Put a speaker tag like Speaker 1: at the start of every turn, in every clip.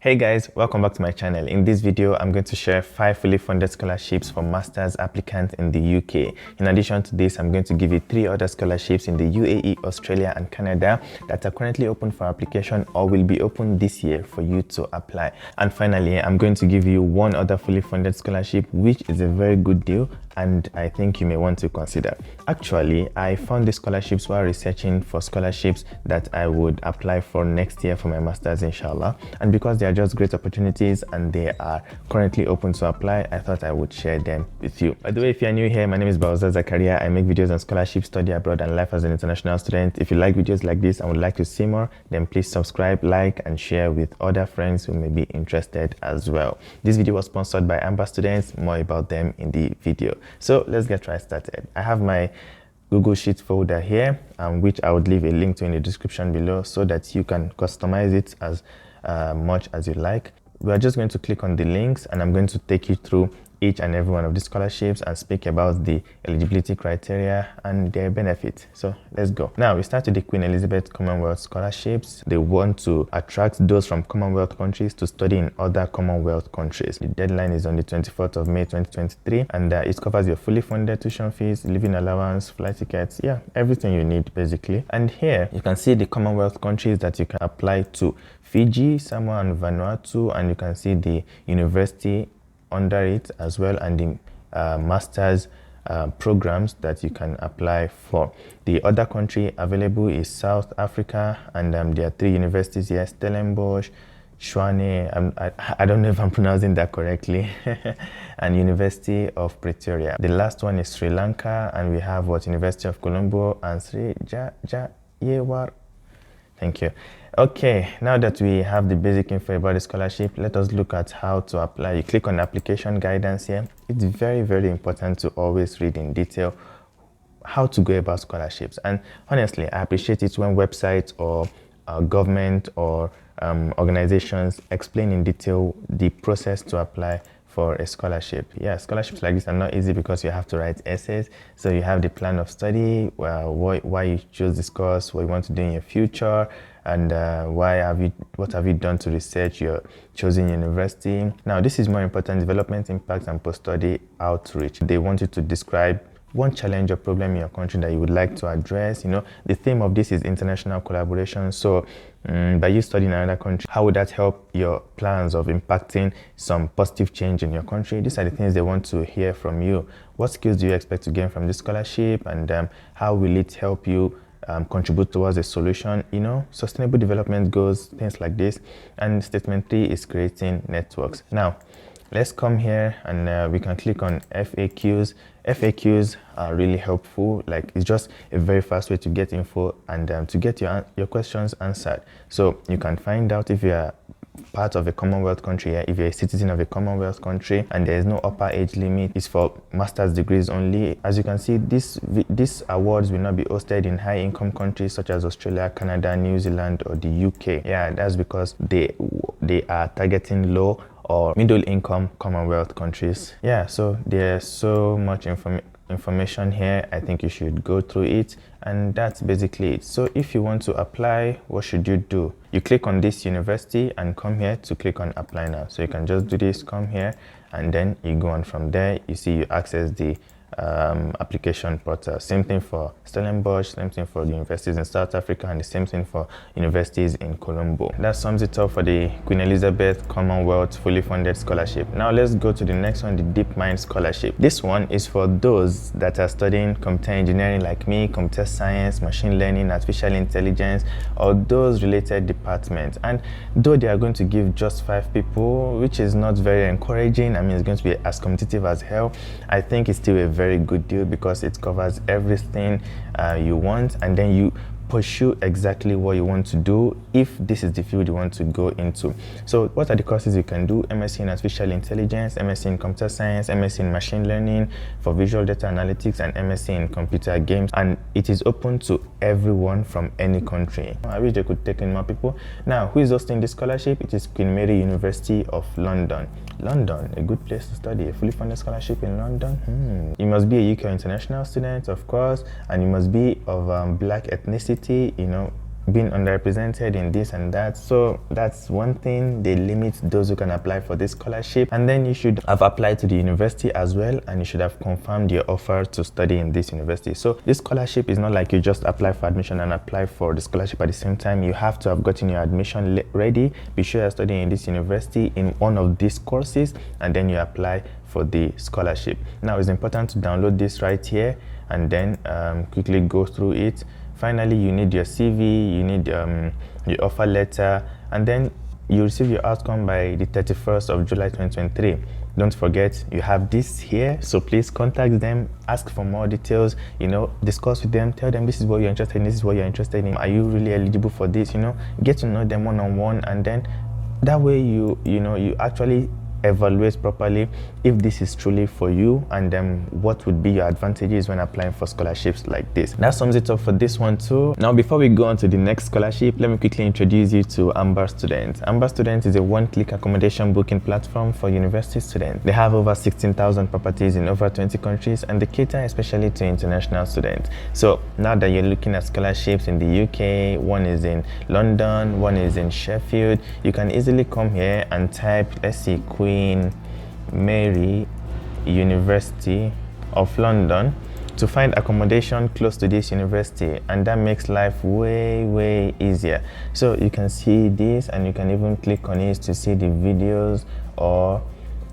Speaker 1: Hey guys, welcome back to my channel. In this video, I'm going to share 5 fully funded scholarships for master's applicants in the UK. In addition to this, I'm going to give you 3 other scholarships in the UAE, Australia and Canada that are currently open for application or will be open this year for you to apply. And finally, I'm going to give you 1 other fully funded scholarship, which is a very good deal and I think you may want to consider. Actually, I found these scholarships while researching for scholarships that I would apply for next year for my master's, inshallah. And because they are just great opportunities and they are currently open to apply, I thought I would share them with you. By the way, if you're new here, my name is Baozar Zakaria. I make videos on scholarship, study abroad and life as an international student. If you like videos like this and would like to see more, then please subscribe, like and share with other friends who may be interested as well. This video was sponsored by Amber Students. More about them in the video. So let's get right started. I have my Google Sheet folder here, which I would leave a link to in the description below so that you can customize it as much as you like. We are just going to click on the links and I'm going to take you through each and every one of the scholarships and speak about the eligibility criteria and their benefits. So let's go. Now we start with the Queen Elizabeth Commonwealth scholarships. They want to attract those from Commonwealth countries to study in other Commonwealth countries. The deadline is on the 24th of May 2023 and it covers your fully funded tuition fees, living allowance, flight tickets, everything you need basically. And here you can see the Commonwealth countries that you can apply to: Fiji, Samoa and Vanuatu, and you can see the university under it as well, and the master's programs that you can apply for. The other country available is South Africa, and there are 3 universities here: Stellenbosch, Tshwane, I don't know if I'm pronouncing that correctly, and University of Pretoria. The last one is Sri Lanka, and we have University of Colombo and Sri Yewar. Thank you. Okay, now that we have the basic info about the scholarship, let us look at how to apply. You click on application guidance here. It's very, very important to always read in detail how to go about scholarships. And honestly, I appreciate it when websites or government or organizations explain in detail the process to apply for a scholarship. Scholarships like this are not easy because you have to write essays. So you have the plan of study, why you choose this course, what you want to do in your future, and what have you done to research your chosen university. Now this is more important: development impact and post-study outreach. They want you to describe one challenge or problem in your country that you would like to address. The theme of this is international collaboration. So by you studying in another country, how would that help your plans of impacting some positive change in your country? These are the things they want to hear from you. What skills do you expect to gain from this scholarship, and how will it help you contribute towards a solution? Sustainable development goals, things like this. And statement 3 is creating networks. Now let's come here and we can click on FAQs. FAQs are really helpful. It's just a very fast way to get info and to get your questions answered. So you can find out if you are part of a Commonwealth country, if you're a citizen of a Commonwealth country, and there is no upper age limit. It's for master's degrees only. As you can see, these awards will not be hosted in high income countries such as Australia, Canada, New Zealand or the UK. That's because they are targeting low or middle income Commonwealth countries. So there's so much information here. I think you should go through it, and that's basically it. So if you want to apply, what should you do? You click on this university and come here to click on apply now. So you can just do this, come here, and then you go on from there. You see you access the application portal. Same thing for Stellenbosch, same thing for the universities in South Africa, and the same thing for universities in Colombo. That sums it up for the Queen Elizabeth Commonwealth fully funded scholarship. Now let's go to the next one, the DeepMind Scholarship. This one is for those that are studying computer engineering like me, computer science, machine learning, artificial intelligence, or those related departments. And though they are going to give just 5 people, which is not very encouraging, it's going to be as competitive as hell, I think it's still a very good deal because it covers everything you want, and then you pursue exactly what you want to do if this is the field you want to go into. So what are the courses you can do? MSc in artificial intelligence, MSc in computer science, MSc in machine learning for visual data analytics, and MSc in computer games. And it is open to everyone from any country. I wish they could take in more people. Now, who is hosting this scholarship? It is Queen Mary University of London. London, a good place to study. A fully funded scholarship in London. You must be a UK international student, of course, and you must be of black ethnicity, been underrepresented in this and that. So that's one thing, they limit those who can apply for this scholarship. And then you should have applied to the university as well, and you should have confirmed your offer to study in this university. So this scholarship is not like you just apply for admission and apply for the scholarship at the same time. You have to have gotten your admission ready, be sure you're studying in this university in one of these courses, and then you apply for the scholarship. Now it's important to download this right here and then quickly go through it. Finally, you need your CV, you need your offer letter, and then you receive your outcome by the 31st of July 2023. Don't forget, you have this here, so please contact them, ask for more details, discuss with them, tell them this is what you're interested in, this is what you're interested in, are you really eligible for this, get to know them one-on-one, and then that way you actually evaluate properly if this is truly for you, and what would be your advantages when applying for scholarships like this. That sums it up for this one too. Now, before we go on to the next scholarship, let me quickly introduce you to Amber Student. Amber Student is a one-click accommodation booking platform for university students. They have over 16,000 properties in over 20 countries, and they cater especially to international students. So now that you're looking at scholarships in the UK, one is in London, one is in Sheffield, you can easily come here and type, let's see, Queen Mary University of London to find accommodation close to this university, and that makes life way easier. So you can see this, and you can even click on it to see the videos or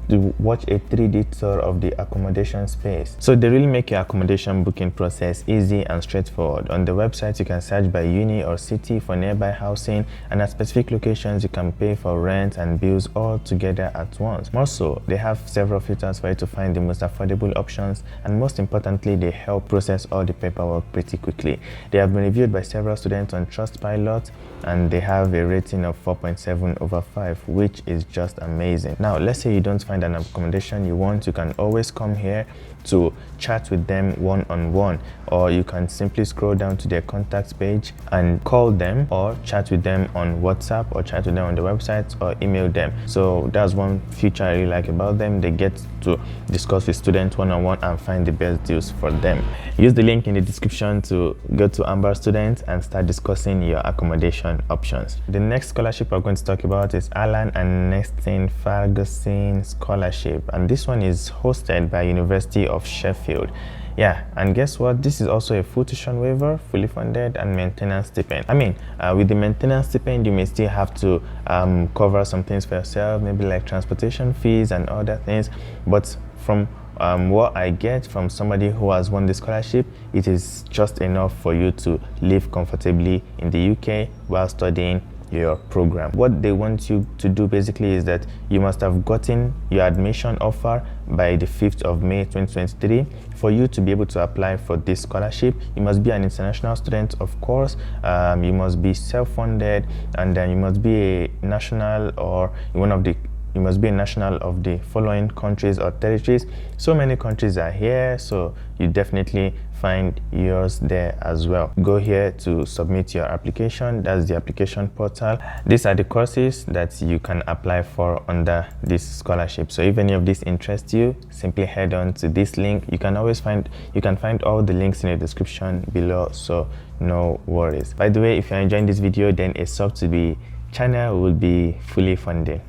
Speaker 1: to watch a 3D tour of the accommodation space. So they really make your accommodation booking process easy and straightforward. On the website, you can search by uni or city for nearby housing, and at specific locations you can pay for rent and bills all together at once. More so, they have several filters for you to find the most affordable options, and most importantly, they help process all the paperwork pretty quickly. They have been reviewed by several students on Trustpilot, and they have a rating of 4.7/5, which is just amazing. Now, let's say you don't find an accommodation you want, you can always come here to chat with them one-on-one, or you can simply scroll down to their contacts page and call them, or chat with them on WhatsApp, or chat with them on the website, or email them. So that's one feature I really like about them. They get to discuss with students one-on-one and find the best deals for them. Use the link in the description to go to Amber Student and start discussing your accommodation options. The next scholarship we're going to talk about is Allan and Neston Ferguson Scholarship, and this one is hosted by University of Sheffield. Yeah, and guess what? This is also a full tuition waiver, fully funded, and maintenance stipend. I mean, with the maintenance stipend, you may still have to cover some things for yourself, maybe like transportation fees and other things. But from what I get from somebody who has won the scholarship, it is just enough for you to live comfortably in the UK while studying your program. What they want you to do basically is that you must have gotten your admission offer by the 5th of May 2023 for you to be able to apply for this scholarship. You must be an international student, of course. You must be self-funded, and then you must be a national or you must be a national of the following countries or territories. So many countries are here, so you definitely find yours there as well. Go here to submit your application. That's the application portal. These are the courses that you can apply for under this scholarship. So if any of this interests you, simply head on to this link. You can find all the links in the description below, so no worries. By the way, if you're enjoying this video, then a sub to be channel will be fully funded.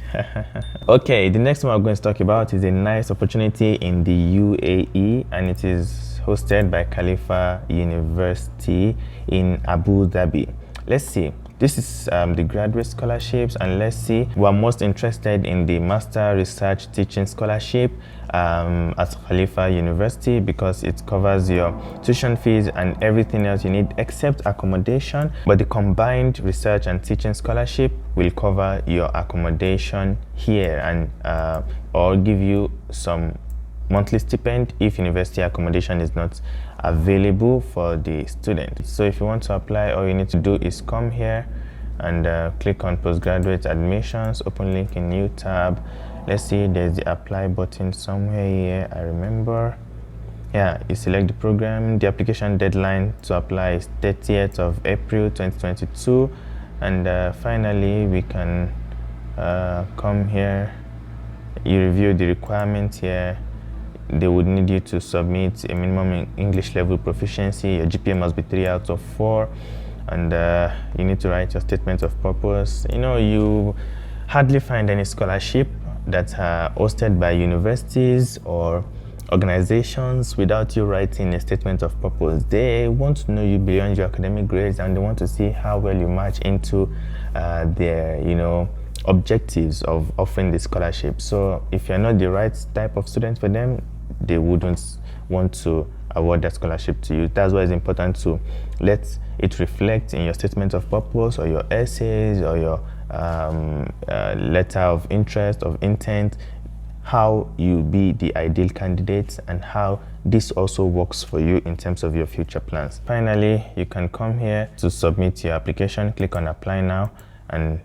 Speaker 1: Okay, the next one I'm going to talk about is a nice opportunity in the UAE, and it is hosted by Khalifa University in Abu Dhabi. Let's see. This is the graduate scholarships, and let's see, we're most interested in the Master Research Teaching Scholarship at Khalifa University because it covers your tuition fees and everything else you need except accommodation. But the combined research and teaching scholarship will cover your accommodation here and or give you some monthly stipend if university accommodation is not available for the student. So if you want to apply, all you need to do is come here and click on postgraduate admissions, open link in new tab. Let's see, there's the apply button somewhere here, I remember. Yeah, you select the program. The application deadline to apply is 30th of April 2022, and finally we can come here. You review the requirements here. They would need you to submit a minimum English level proficiency. Your GPA must be 3 out of 4, and you need to write your statement of purpose. You know, you hardly find any scholarship that are hosted by universities or organizations without you writing a statement of purpose. They want to know you beyond your academic grades, and they want to see how well you match into their, you know, objectives of offering the scholarship. So if you're not the right type of student for them, they wouldn't want to award that scholarship to you. That's why it's important to let it reflect in your statement of purpose or your essays or your letter of interest, of intent, how you be the ideal candidate and how this also works for you in terms of your future plans. Finally, you can come here to submit your application, click on apply now, and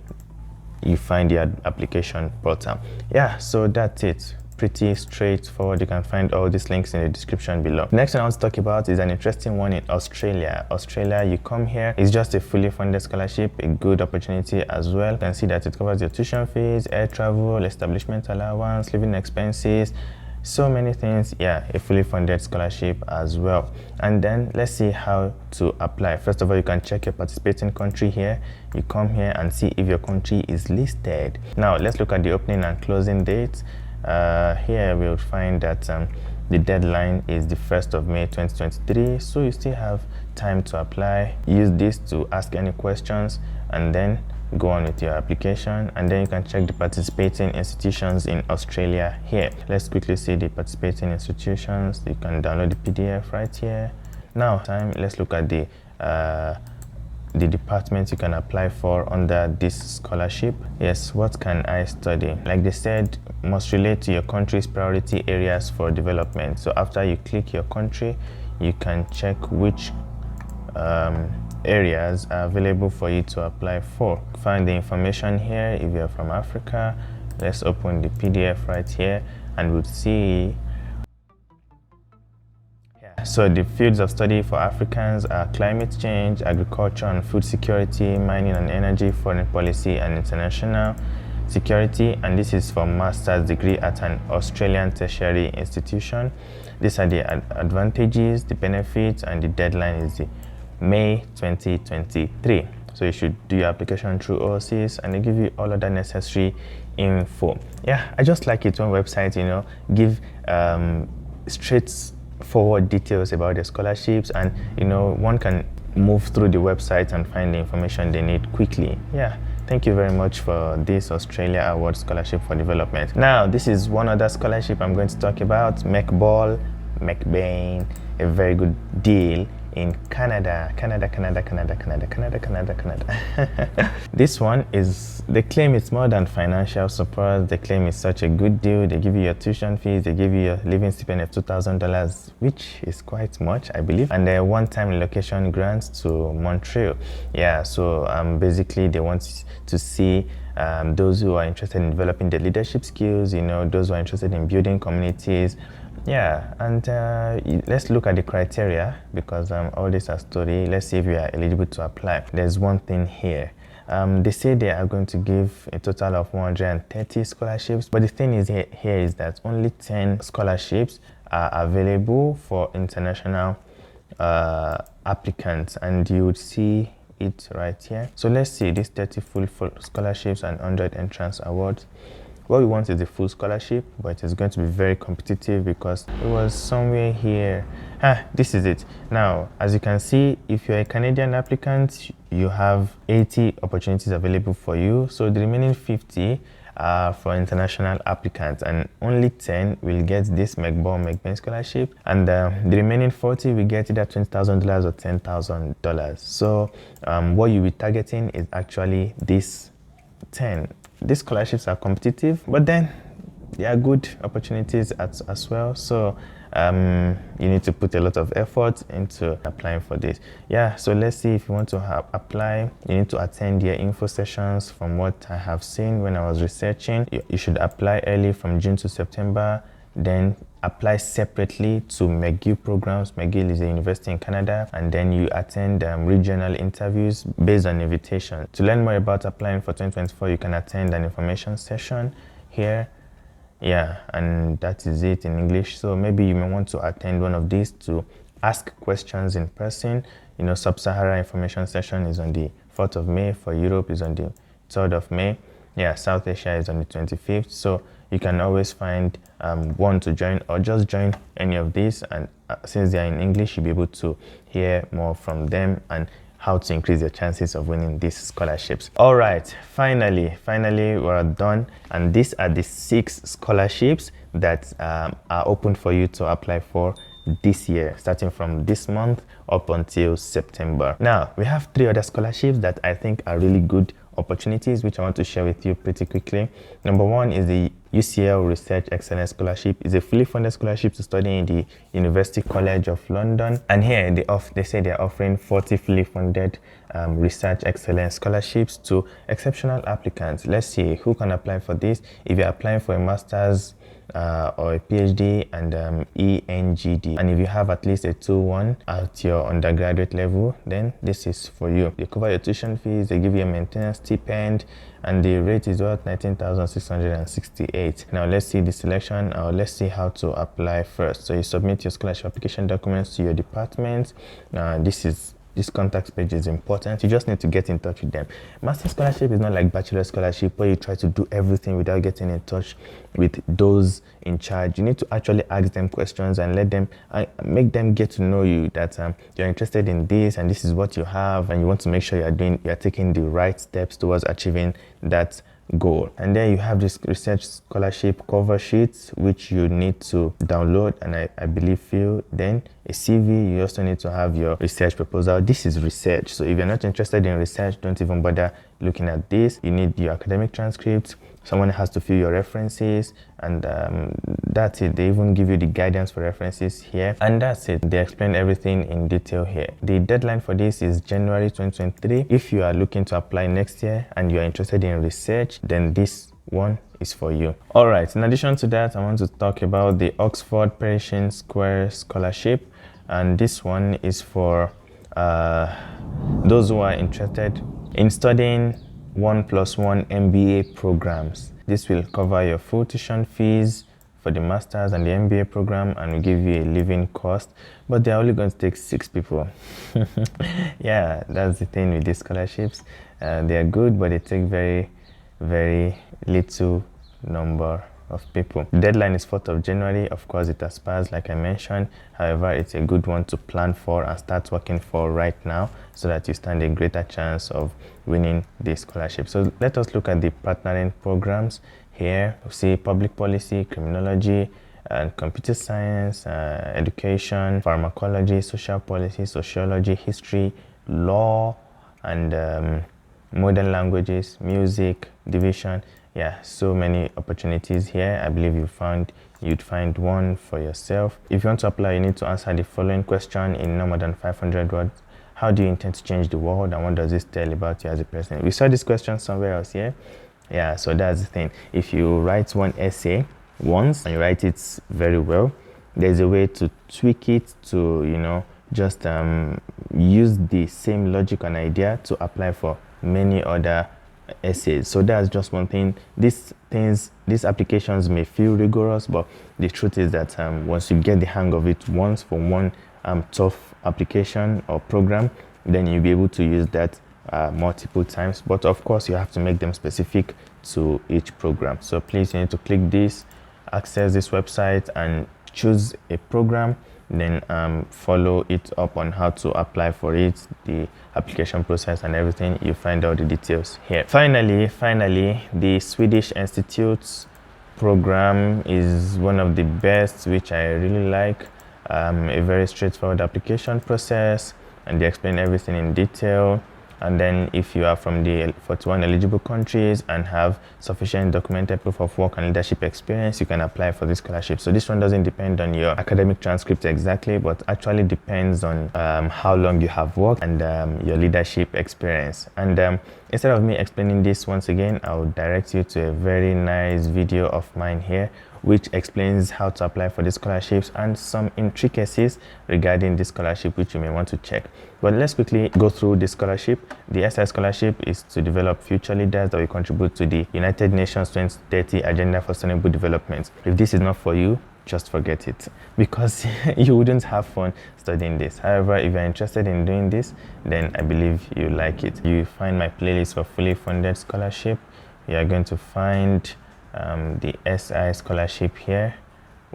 Speaker 1: you find the application portal. Yeah, so that's it. Pretty straightforward. You can find all these links in the description below. Next one I want to talk about is an interesting one in Australia. Australia, you come here, it's just a fully funded scholarship, a good opportunity as well. You can see that it covers your tuition fees, air travel, establishment allowance, living expenses, so many things. Yeah, a fully funded scholarship as well. And then let's see how to apply. First of all, you can check your participating country here. You come here and see if your country is listed. Now let's look at the opening and closing dates. Here we'll find that the deadline is the 1st of May 2023, so you still have time to apply. Use this to ask any questions and then go on with your application, and then you can check the participating institutions in Australia here. Let's quickly see the participating institutions. You can download the PDF right here. Now let's look at the department you can apply for under this scholarship. Yes, what can I study? Like they said, must relate to your country's priority areas for development. So after you click your country, you can check which areas are available for you to apply for. Find the information here. If you're from Africa, let's open the PDF right here and we'll see. So the fields of study for Africans are climate change, agriculture and food security, mining and energy, foreign policy and international security. And this is for master's degree at an Australian tertiary institution. These are the advantages, the benefits, and the deadline is the May 2023. So you should do your application through OCs and they give you all of the necessary info. Yeah, I just like it when websites, you know, give straightforward details about the scholarships, and you know, one can move through the website and find the information they need quickly. Yeah, thank you very much for this Australia Award Scholarship for Development. Now this is one other scholarship I'm going to talk about, McCall, McBain, a very good deal in Canada. This one is, they claim it's more than financial support. They claim it's such a good deal. They give you your tuition fees, they give you your living stipend of $2,000, which is quite much, I believe, and a one-time relocation grants to Montreal. Yeah, so basically they want to see those who are interested in developing their leadership skills, you know, those who are interested in building communities. Yeah, and let's look at the criteria, because all this are story. Let's see if you are eligible to apply. There's one thing here. They say they are going to give a total of 130 scholarships, but the thing is here is that only 10 scholarships are available for international applicants, and you would see it right here. So let's see these 30 full scholarships and 100 entrance awards. What we want is a full scholarship, but it's going to be very competitive because it was somewhere here. This is it. Now, as you can see, if you're a Canadian applicant, you have 80 opportunities available for you. So the remaining 50 are for international applicants, and only 10 will get this McBain scholarship, and the remaining 40 will get either $20,000 or $10,000. So what you'll be targeting is actually this 10. These scholarships are competitive, but then there are good opportunities as well. So you need to put a lot of effort into applying for this. Yeah, so let's see, if you want to apply, you need to attend their info sessions. From what I have seen when I was researching, you should apply early from June to September, then apply separately to McGill programs. McGill is a university in Canada, and then you attend regional interviews based on invitation. To learn more about applying for 2024, you can attend an information session here. Yeah, and that is it in English. So maybe you may want to attend one of these to ask questions in person. Sub-Sahara information session is on the 4th of May. For Europe is on the 3rd of May. Yeah, South Asia is on the 25th. So you can always find one to join, or just join any of these, and since they are in English, you'll be able to hear more from them and how to increase your chances of winning these scholarships. All right, finally we're done, and these are the 6 scholarships that are open for you to apply for this year, starting from this month up until September. Now we have 3 other scholarships that I think are really good opportunities, which I want to share with you pretty quickly. Number 1 is the UCL Research Excellence Scholarship. It's a fully funded scholarship to study in the University College of London, and here they say they're offering 40 fully funded research excellence scholarships to exceptional applicants. Let's see who can apply for this. If you're applying for a master's or a PhD and ENGD, and if you have at least a 2-1 at your undergraduate level, then this is for you. They cover your tuition fees, they give you a maintenance stipend, and the rate is worth 19,668. Now let's see the selection, or let's see how to apply first. So you submit your scholarship application documents to your department. This contact page is important. You just need to get in touch with them. Master scholarship is not like bachelor scholarship where you try to do everything without getting in touch with those in charge. You need to actually ask them questions and let them make them get to know you, that you're interested in this and this is what you have, and you want to make sure you're taking the right steps towards achieving that goal. And then you have this research scholarship cover sheet, which you need to download and I believe fill. Then a CV. You also need to have your research proposal. This is research, so if you're not interested in research, don't even bother looking at this. You need your academic transcript. Someone has to fill your references, and that's it. They even give you the guidance for references here, and that's it. They explain everything in detail here. The deadline for this is January 2023. If you are looking to apply next year and you are interested in research, then this one is for you. All right, in addition to that, I want to talk about the Oxford Pershing Square Scholarship, and this one is for those who are interested in studying 1+1 MBA programs. This will cover your full tuition fees for the master's and the MBA program, and will give you a living cost, but they're only going to take 6 people. Yeah, that's the thing with these scholarships. They're good, but they take very, very little number of people. The deadline is 4th of January. Of course, it has passed, like I mentioned. However, it's a good one to plan for and start working for right now, so that you stand a greater chance of winning this scholarship. So let us look at the partnering programs here. We see public policy, criminology, and computer science, education, pharmacology, social policy, sociology, history, law, and modern languages, music, division. Yeah, so many opportunities here. I believe you'd find one for yourself. If you want to apply, you need to answer the following question in no more than 500 words. How do you intend to change the world, and what does this tell about you as a person? We saw this question somewhere else here. Yeah, so that's the thing. If you write one essay once and you write it very well, there's a way to tweak it to, just use the same logic and idea to apply for many other essays. So that's just one thing. These applications may feel rigorous, but the truth is that once you get the hang of it once for one tough application or program, then you'll be able to use that multiple times. But of course, you have to make them specific to each program. So please, you need to click this, access this website, and choose a program. Then follow it up on how to apply for it, the application process and everything. You find out the details here. Finally, the Swedish Institute's program is one of the best, which I really like. A very straightforward application process, and they explain everything in detail. And then if you are from the 41 eligible countries and have sufficient documented proof of work and leadership experience, you can apply for this scholarship. So this one doesn't depend on your academic transcript exactly, but actually depends on how long you have worked and your leadership experience. And instead of me explaining this once again, I will direct you to a very nice video of mine here, which explains how to apply for the scholarships and some intricacies regarding the scholarship which you may want to check. But let's quickly go through the scholarship. The SI scholarship is to develop future leaders that will contribute to the United Nations 2030 Agenda for Sustainable Development. If this is not for you, just forget it, because you wouldn't have fun studying this. However, if you're interested in doing this, then I believe you like it. You find my playlist for fully funded scholarship. You are going to find the SI scholarship here,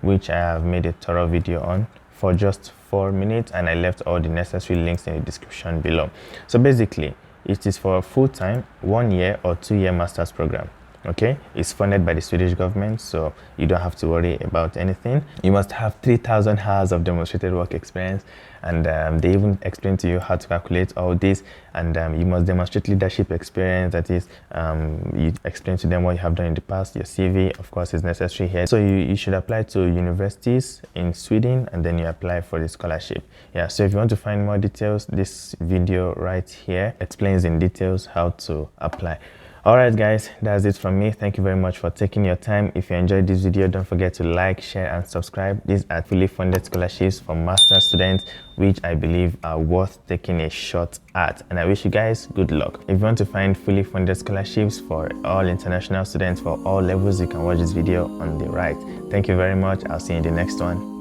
Speaker 1: which I have made a thorough video on for just 4 minutes, and I left all the necessary links in the description below. So basically, it is for a full-time 1 year or 2 year master's program. Okay, it's funded by the Swedish government, so you don't have to worry about anything. You must have 3,000 hours of demonstrated work experience, and they even explain to you how to calculate all this. And you must demonstrate leadership experience. That is, you explain to them what you have done in the past. Your CV, of course, is necessary here. So you should apply to universities in Sweden, and then you apply for the scholarship. Yeah, so if you want to find more details, this video right here explains in details how to apply. Alright guys, that's it from me. Thank you very much for taking your time. If you enjoyed this video, don't forget to like, share and subscribe. These are fully funded scholarships for master's students, which I believe are worth taking a shot at, and I wish you guys good luck. If you want to find fully funded scholarships for all international students for all levels, you can watch this video on the right. Thank you very much. I'll see you in the next one.